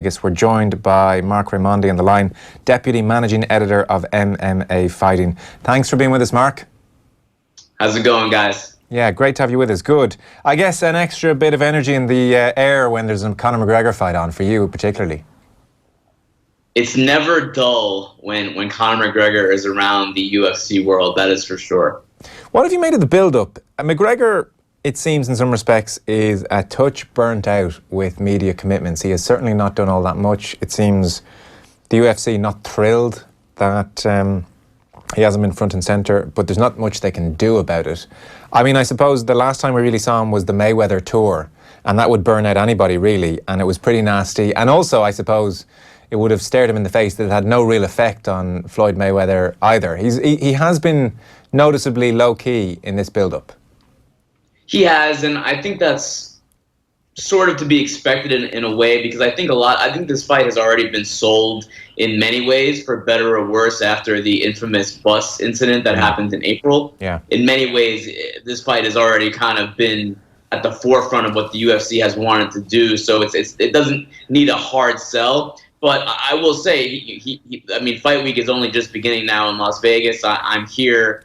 We're joined by Marc Raimondi on the line, Deputy Managing Editor of MMA Fighting. Thanks for being with us, Marc. How's it going, guys? Yeah, great to have you with us. Good. I guess an extra bit of energy in the air when there's a Conor McGregor fight on, for you particularly. It's never dull when Conor McGregor is around the UFC world, that is for sure. What have you made of the build-up? McGregor, it seems in some respects, is a touch burnt out with media commitments. He has certainly not done all that much. It seems the UFC not thrilled that he hasn't been front and centre, but there's not much they can do about it. I mean, I suppose the last time we really saw him was the Mayweather tour, and that would burn out anybody, really, and it was pretty nasty. And also, I suppose, it would have stared him in the face that it had no real effect on Floyd Mayweather either. He has been noticeably low-key in this build-up. He has, and I think that's sort of to be expected in a way, because I think this fight has already been sold in many ways, for better or worse, after the infamous bus incident that happened in April. Yeah. In many ways, this fight has already kind of been at the forefront of what the UFC has wanted to do, so it doesn't need a hard sell. But I will say, I mean, Fight Week is only just beginning now in Las Vegas. I'm here.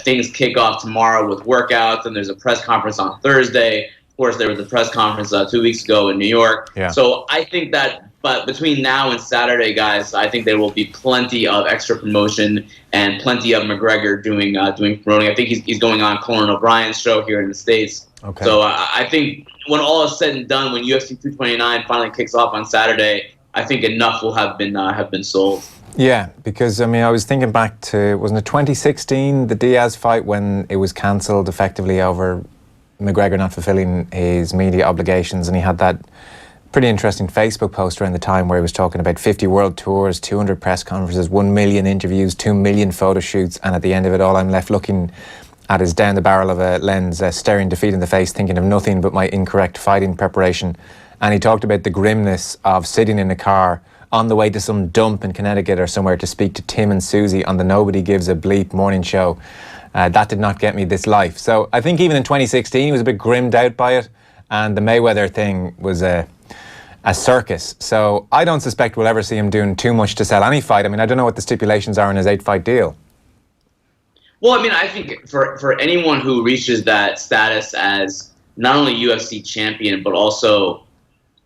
Things kick off tomorrow with workouts, and there's a press conference on Thursday. Of course, there was a press conference 2 weeks ago in New York. Yeah. So I think that, but between now and Saturday, guys, I think there will be plenty of extra promotion and plenty of McGregor doing promoting. I think he's going on Conan O'Brien's show here in the States. Okay. So I think when all is said and done, when UFC 229 finally kicks off on Saturday, I think enough will have been sold. Yeah, because I mean, I was thinking back to, wasn't it 2016, the Diaz fight, when it was cancelled effectively over McGregor not fulfilling his media obligations, and he had that pretty interesting Facebook post around the time where he was talking about 50 world tours, 200 press conferences, 1 million interviews, 2 million photo shoots, and at the end of it all, I'm left looking at his down the barrel of a lens, staring defeat in the face, thinking of nothing but my incorrect fighting preparation. And he talked about the grimness of sitting in a car on the way to some dump in Connecticut or somewhere to speak to Tim and Susie on the Nobody Gives a Bleep morning show. That did not get me this life. So I think even in 2016, he was a bit grimmed out by it. And the Mayweather thing was a circus. So I don't suspect we'll ever see him doing too much to sell any fight. I mean, I don't know what the stipulations are in his 8-fight deal. Well, I mean, I think for anyone who reaches that status as not only UFC champion, but also,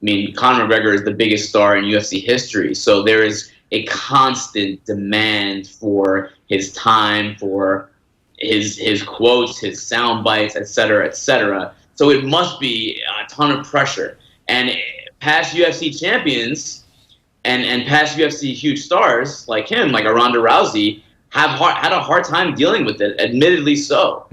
I mean, Conor McGregor is the biggest star in UFC history, so there is a constant demand for his time, for his quotes, his sound bites, et cetera, et cetera. So it must be a ton of pressure. And past UFC champions and past UFC huge stars like him, like a Ronda Rousey, had a hard time dealing with it, admittedly so.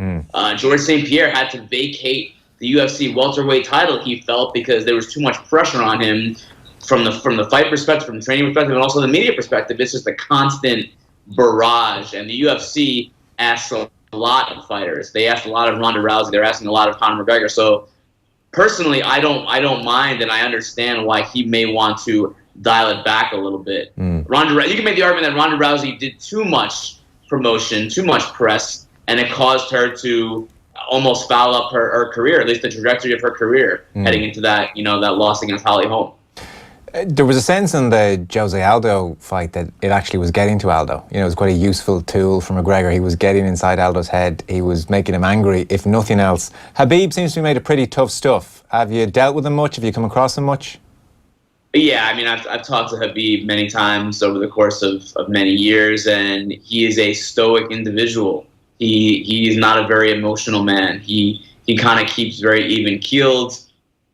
George St. Pierre had to vacate the UFC welterweight title, he felt, because there was too much pressure on him from the fight perspective, from the training perspective, and also the media perspective. It's just a constant barrage, and the UFC asks a lot of fighters. They asked a lot of Ronda Rousey. They're asking a lot of Conor McGregor. So personally, I don't mind, and I understand why he may want to dial it back a little bit. You can make the argument that Ronda Rousey did too much promotion, too much press, and it caused her to almost foul up her career, at least the trajectory of her career, heading into that loss against Holly Holm. There was a sense in the Jose Aldo fight that it actually was getting to Aldo. You know, it was quite a useful tool for McGregor. He was getting inside Aldo's head. He was making him angry, if nothing else. Khabib seems to be made of pretty tough stuff. Have you dealt with him much? Have you come across him much? Yeah, I mean, I've talked to Khabib many times over the course of many years, and he is a stoic individual. He is not a very emotional man. He kind of keeps very even-keeled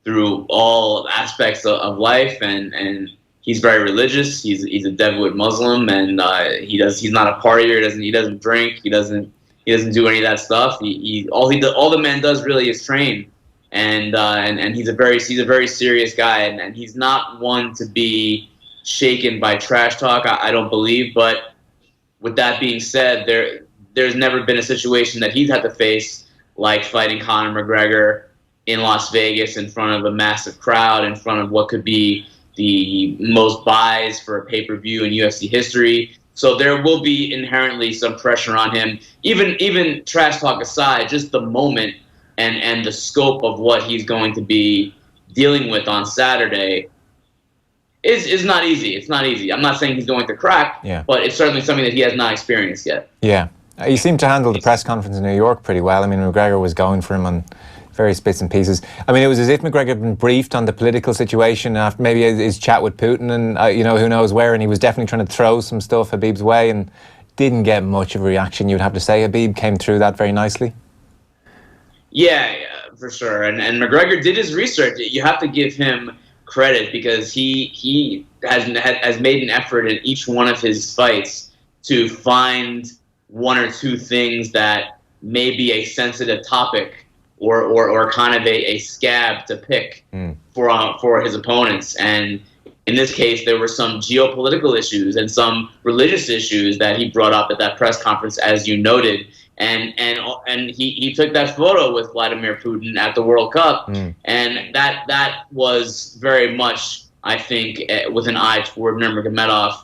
through all aspects of life, and he's very religious. He's a devout Muslim, and he's not a partier. He doesn't drink. He doesn't do any of that stuff. All the man does really is train, and he's a very serious guy, and he's not one to be shaken by trash talk. I don't believe. But with that being said, there's never been a situation that he's had to face like fighting Conor McGregor in Las Vegas in front of a massive crowd, in front of what could be the most buys for a pay-per-view in UFC history. So there will be inherently some pressure on him. Even trash talk aside, just the moment and the scope of what he's going to be dealing with on Saturday, is not easy. It's not easy. I'm not saying he's going to crack, but it's certainly something that he has not experienced yet. Yeah. He seemed to handle the press conference in New York pretty well. I mean, McGregor was going for him on various bits and pieces. I mean, it was as if McGregor had been briefed on the political situation after maybe his chat with Putin and, you know, who knows where, and he was definitely trying to throw some stuff Khabib's way and didn't get much of a reaction, you'd have to say. Khabib came through that very nicely. Yeah, for sure. And McGregor did his research. You have to give him credit because he has made an effort in each one of his fights to find one or two things that may be a sensitive topic or kind of a scab to pick for his opponents. And in this case, there were some geopolitical issues and some religious issues that he brought up at that press conference, as you noted. And he took that photo with Vladimir Putin at the World Cup, and that was very much, I think, with an eye toward Nurmagomedov.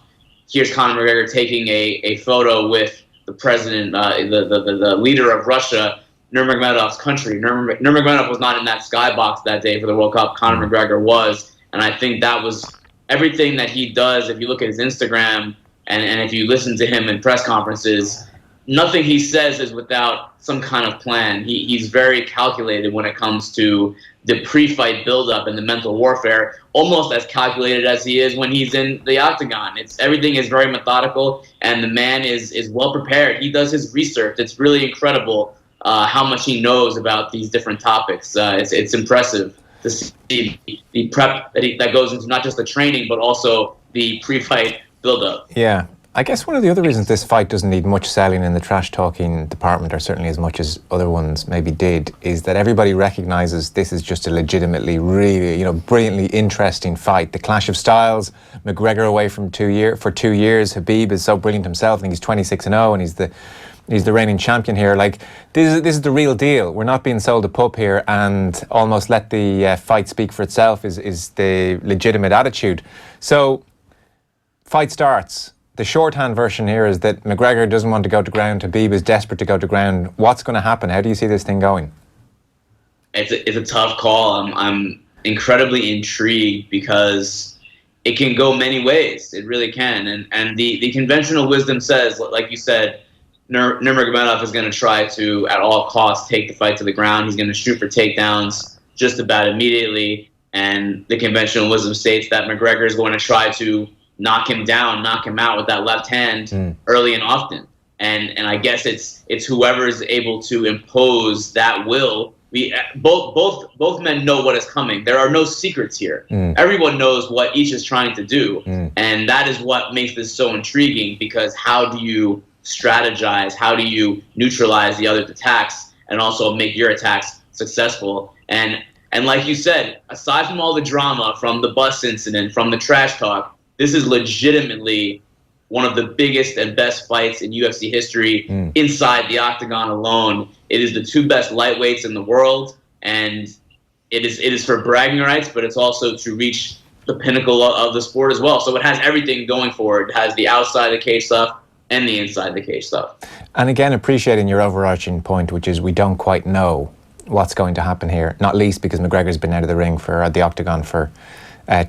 Here's Conor McGregor taking a photo with the president, the leader of Russia, Nurmagomedov's country. Nurmagomedov was not in that skybox that day for the World Cup. Conor McGregor was, and I think that was everything that he does. If you look at his Instagram and if you listen to him in press conferences, nothing he says is without some kind of plan. He's very calculated when it comes to the pre-fight build-up and the mental warfare, almost as calculated as he is when he's in the octagon. Everything is very methodical, and the man is well prepared. He does his research. It's really incredible how much he knows about these different topics. It's impressive to see the prep that goes into not just the training, but also the pre-fight build-up. Yeah. I guess one of the other reasons this fight doesn't need much selling in the trash-talking department, or certainly as much as other ones maybe did, is that everybody recognises this is just a legitimately, really, brilliantly interesting fight. The clash of styles, McGregor away from 2 years. Khabib is so brilliant himself. I think he's 26-0, and he's the reigning champion here. Like, this is the real deal. We're not being sold a pup here, and almost let the fight speak for itself is the legitimate attitude. So, fight starts. The shorthand version here is that McGregor doesn't want to go to ground. Khabib is desperate to go to ground. What's going to happen? How do you see this thing going? It's a tough call. I'm incredibly intrigued because it can go many ways. It really can. And the conventional wisdom says, like you said, Nurmagomedov is going to try to, at all costs, take the fight to the ground. He's going to shoot for takedowns just about immediately. And the conventional wisdom states that McGregor is going to try to knock him down, knock him out with that left hand early and often. And I guess it's whoever is able to impose that will. Both men know what is coming. There are no secrets here. Everyone knows what each is trying to do. And that is what makes this so intriguing, because how do you strategize? How do you neutralize the other's attacks and also make your attacks successful? And like you said, aside from all the drama, from the bus incident, from the trash talk, this is legitimately one of the biggest and best fights in UFC history inside the octagon alone. It is the two best lightweights in the world, and it is for bragging rights, but it's also to reach the pinnacle of the sport as well. So it has everything going for it. It has the outside the cage stuff and the inside the cage stuff. And again, appreciating your overarching point, which is we don't quite know what's going to happen here, not least because McGregor's been out of the ring for the octagon for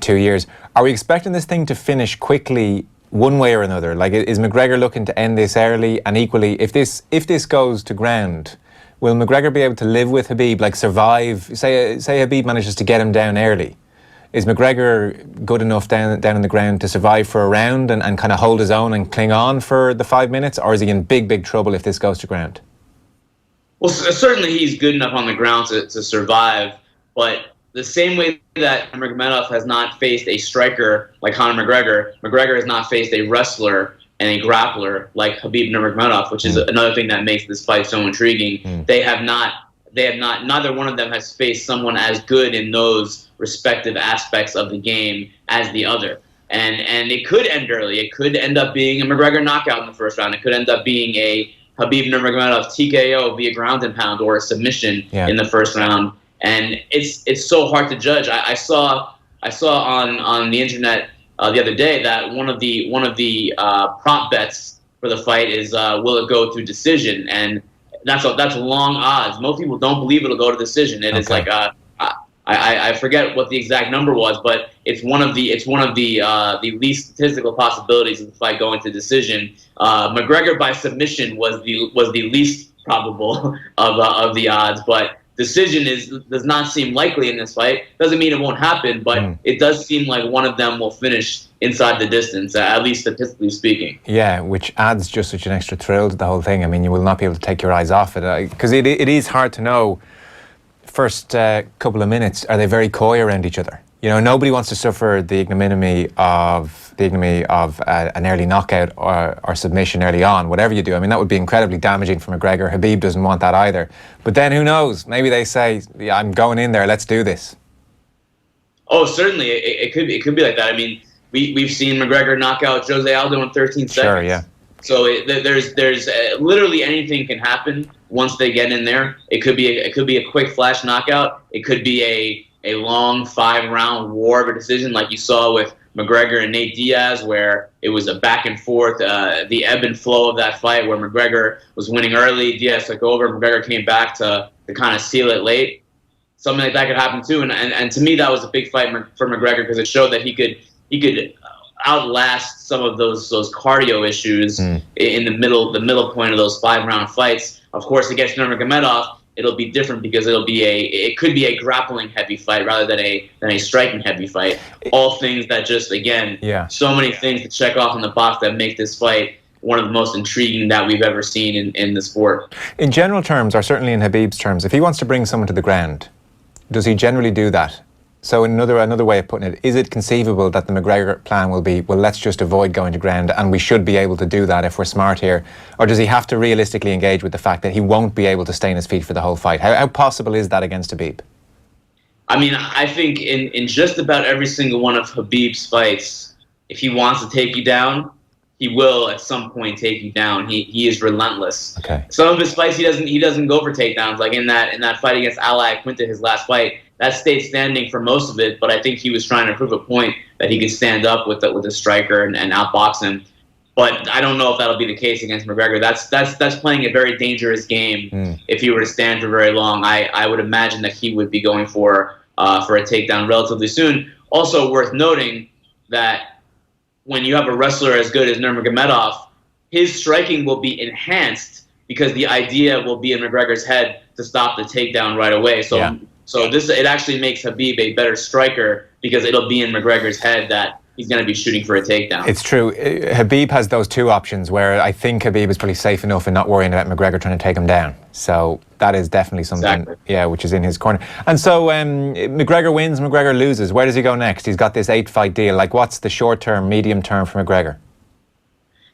2 years. Are we expecting this thing to finish quickly one way or another? Like, is McGregor looking to end this early? And equally, if this goes to ground, will McGregor be able to live with Khabib, like survive? Say Khabib manages to get him down early. Is McGregor good enough down on the ground to survive for a round and kind of hold his own and cling on for the 5 minutes? Or is he in big trouble if this goes to ground? Well, certainly he's good enough on the ground to survive, but the same way that Nurmagomedov has not faced a striker like Conor McGregor, McGregor has not faced a wrestler and a grappler like Khabib Nurmagomedov, which is another thing that makes this fight so intriguing. They have not. Neither one of them has faced someone as good in those respective aspects of the game as the other. And it could end early. It could end up being a McGregor knockout in the first round. It could end up being a Khabib Nurmagomedov TKO via ground and pound or a submission in the first round. And it's so hard to judge. I saw on the internet the other day that one of the prop bets for the fight is will it go to decision, and that's long odds. Most people don't believe it'll go to decision. It is like I forget what the exact number was, but it's one of the least statistical possibilities of the fight going to decision. McGregor by submission was the least probable of the odds, but decision does not seem likely in this fight. Doesn't mean it won't happen, but it does seem like one of them will finish inside the distance, at least statistically speaking. Yeah, which adds just such an extra thrill to the whole thing. I mean, you will not be able to take your eyes off it, because it is hard to know. First couple of minutes, are they very coy around each other? You know, nobody wants to suffer the ignominy of an early knockout or submission early on, whatever you do. I mean, that would be incredibly damaging for McGregor. Khabib doesn't want that either. But then who knows? Maybe they say, yeah, I'm going in there, let's do this. Oh, certainly. It could be like that. I mean, we've seen McGregor knock out Jose Aldo in 13 seconds. Sure, yeah. So there's literally anything can happen once they get in there. It could be a quick flash knockout. It could be a long 5-round war of a decision, like you saw with McGregor and Nate Diaz, where it was a back and forth, the ebb and flow of that fight, where McGregor was winning early, Diaz took over, McGregor came back to kind of seal it late. Something like that could happen too, and to me that was a big fight for McGregor, because it showed that he could outlast some of those cardio issues in the middle point of those 5-round fights. Of course, against Nurmagomedov, it'll be different, because it could be a grappling heavy fight rather than a striking heavy fight. All things that just, again, so many things to check off in the box that make this fight one of the most intriguing that we've ever seen in the sport. In general terms, or certainly in Khabib's terms, if he wants to bring someone to the ground, does he generally do that? So another way of putting it, is it conceivable that the McGregor plan will be, well, let's just avoid going to ground, and we should be able to do that if we're smart here? Or does he have to realistically engage with the fact that he won't be able to stay on his feet for the whole fight? How possible is that against Khabib? I mean, I think in just about every single one of Khabib's fights, if he wants to take you down, he will at some point take you down. He is relentless. Okay. Some of his fights he doesn't go for takedowns. Like in that fight against Ali Quinta, his last fight, that stayed standing for most of it. But I think he was trying to prove a point that he could stand up with a striker and outbox him. But I don't know if that'll be the case against McGregor. That's playing a very dangerous game. If he were to stand for very long, I would imagine that he would be going for a takedown relatively soon. Also worth noting that when you have a wrestler as good as Nurmagomedov, his striking will be enhanced, because the idea will be in McGregor's head to stop the takedown right away. So it actually makes Khabib a better striker, because it'll be in McGregor's head that he's going to be shooting for a takedown. It's true. Habib has those two options, where I think Khabib is pretty safe enough in not worrying about McGregor trying to take him down. So that is definitely something, which is in his corner. And so McGregor wins, McGregor loses. Where does he go next? He's got this 8-fight deal. Like, what's the short term, medium term for McGregor?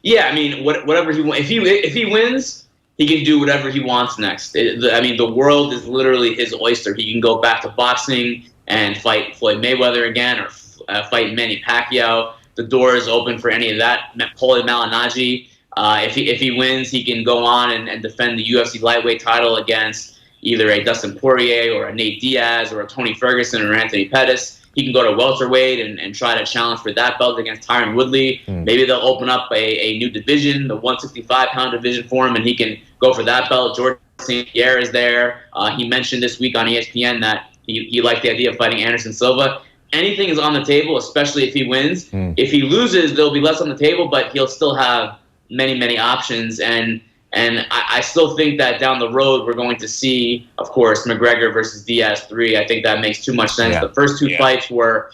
Yeah, I mean, whatever he wants. If he wins, he can do whatever he wants next. I mean, the world is literally his oyster. He can go back to boxing and fight Floyd Mayweather again, or fight Manny Pacquiao. The door is open for any of that. Paulie Malignaggi. If he wins, he can go on and defend the UFC lightweight title against either a Dustin Poirier or a Nate Diaz or a Tony Ferguson or Anthony Pettis. He can go to welterweight and try to challenge for that belt against Tyron Woodley. Maybe they'll open up a new division, the 165-pound division for him, and he can go for that belt. George St. Pierre is there. He mentioned this week on ESPN that he liked the idea of fighting Anderson Silva. Anything is on the table, especially if he wins. If he loses, there'll be less on the table, but he'll still have many options. And I still think that down the road we're going to see, of course, McGregor versus Diaz 3. I think that makes too much sense. The first two fights were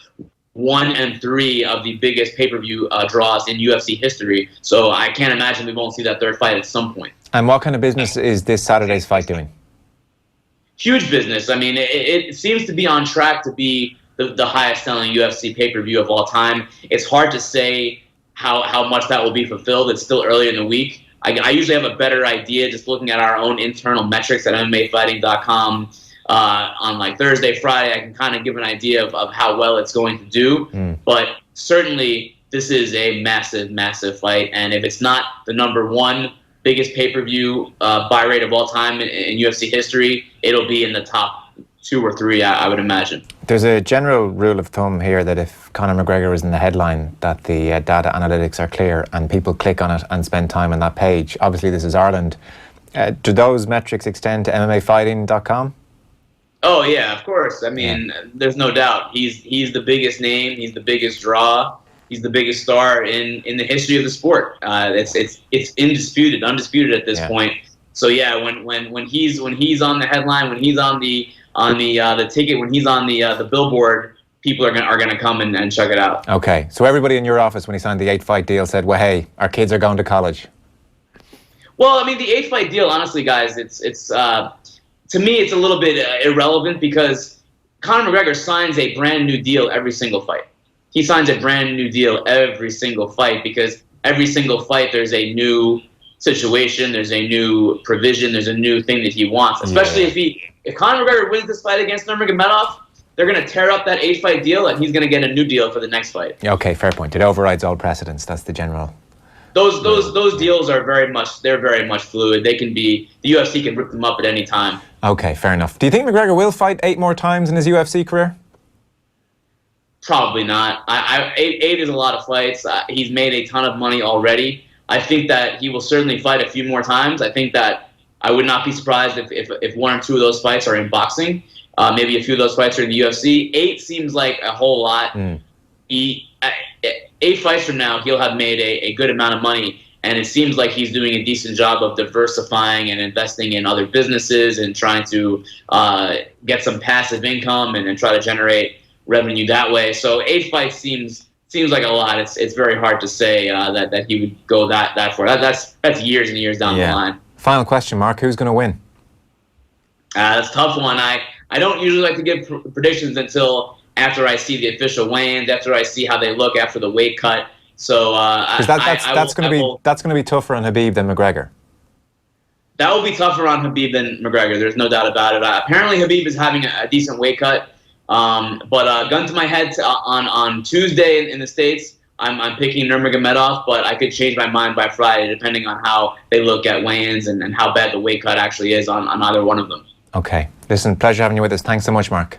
1 and 3 of the biggest pay-per-view draws in UFC history. So I can't imagine we won't see that third fight at some point. And what kind of business is this Saturday's fight doing? Huge business. I mean, it seems to be on track to be the highest selling UFC pay-per-view of all time. It's hard to say how much that will be fulfilled. It's still early in the week. I usually have a better idea just looking at our own internal metrics at MMAfighting.com on like Thursday, Friday. I can kind of give an idea of how well it's going to do. But certainly this is a massive fight. And if it's not the #1 biggest pay-per-view buy rate of all time in UFC history, it'll be in the top 2 or 3, I would imagine. There's a general rule of thumb here that if Conor McGregor is in the headline, that the data analytics are clear and people click on it and spend time on that page. Obviously, this is Ireland. Do those metrics extend to MMAfighting.com? Oh yeah, of course. I Yeah. mean, there's no doubt. He's the biggest name. He's the biggest draw. He's the biggest star in the history of the sport. It's undisputed at this Yeah. point. So yeah, when he's on the headline, when he's on the ticket, when he's on the billboard, people are gonna come and check it out. Okay. So everybody in your office when he signed the 8-fight deal said, "Well, hey, our kids are going to college." Well, I mean, the 8-fight deal, honestly, guys, it's to me, it's a little bit irrelevant because Conor McGregor signs a brand new deal every single fight. He signs a brand new deal every single fight because every single fight there's a new situation, there's a new provision, there's a new thing that he wants. Especially if Conor McGregor wins this fight against Nurmagomedov, they're going to tear up that 8-fight deal and he's going to get a new deal for the next fight. Okay, fair point. It overrides all precedents. That's the general. Those deals are very much fluid. They can be, the UFC can rip them up at any time. Okay, fair enough. Do you think McGregor will fight 8 more times in his UFC career? Probably not. Eight is a lot of fights. He's made a ton of money already. I think that he will certainly fight a few more times. I think that I would not be surprised if 1 or 2 of those fights are in boxing. Maybe a few of those fights are in the UFC. 8 seems like a whole lot. 8 fights from now, he'll have made a good amount of money. And it seems like he's doing a decent job of diversifying and investing in other businesses and trying to get some passive income and try to generate revenue that way. So 8 fights seems like a lot. It's very hard to say that he would go that far. That's years and years down the line. Final question, Mark. Who's going to win? That's a tough one. I don't usually like to give predictions until after I see the official weigh-ins, after I see how they look after the weight cut. So that's going to be tougher on Khabib than McGregor. That will be tougher on Khabib than McGregor. There's no doubt about it. Apparently, Khabib is having a decent weight cut. But gun to my head on Tuesday in the States, I'm picking Nurmagomedov, but I could change my mind by Friday depending on how they look at weigh-ins and how bad the weight cut actually is on either one of them. Okay. Listen, pleasure having you with us. Thanks so much, Mark.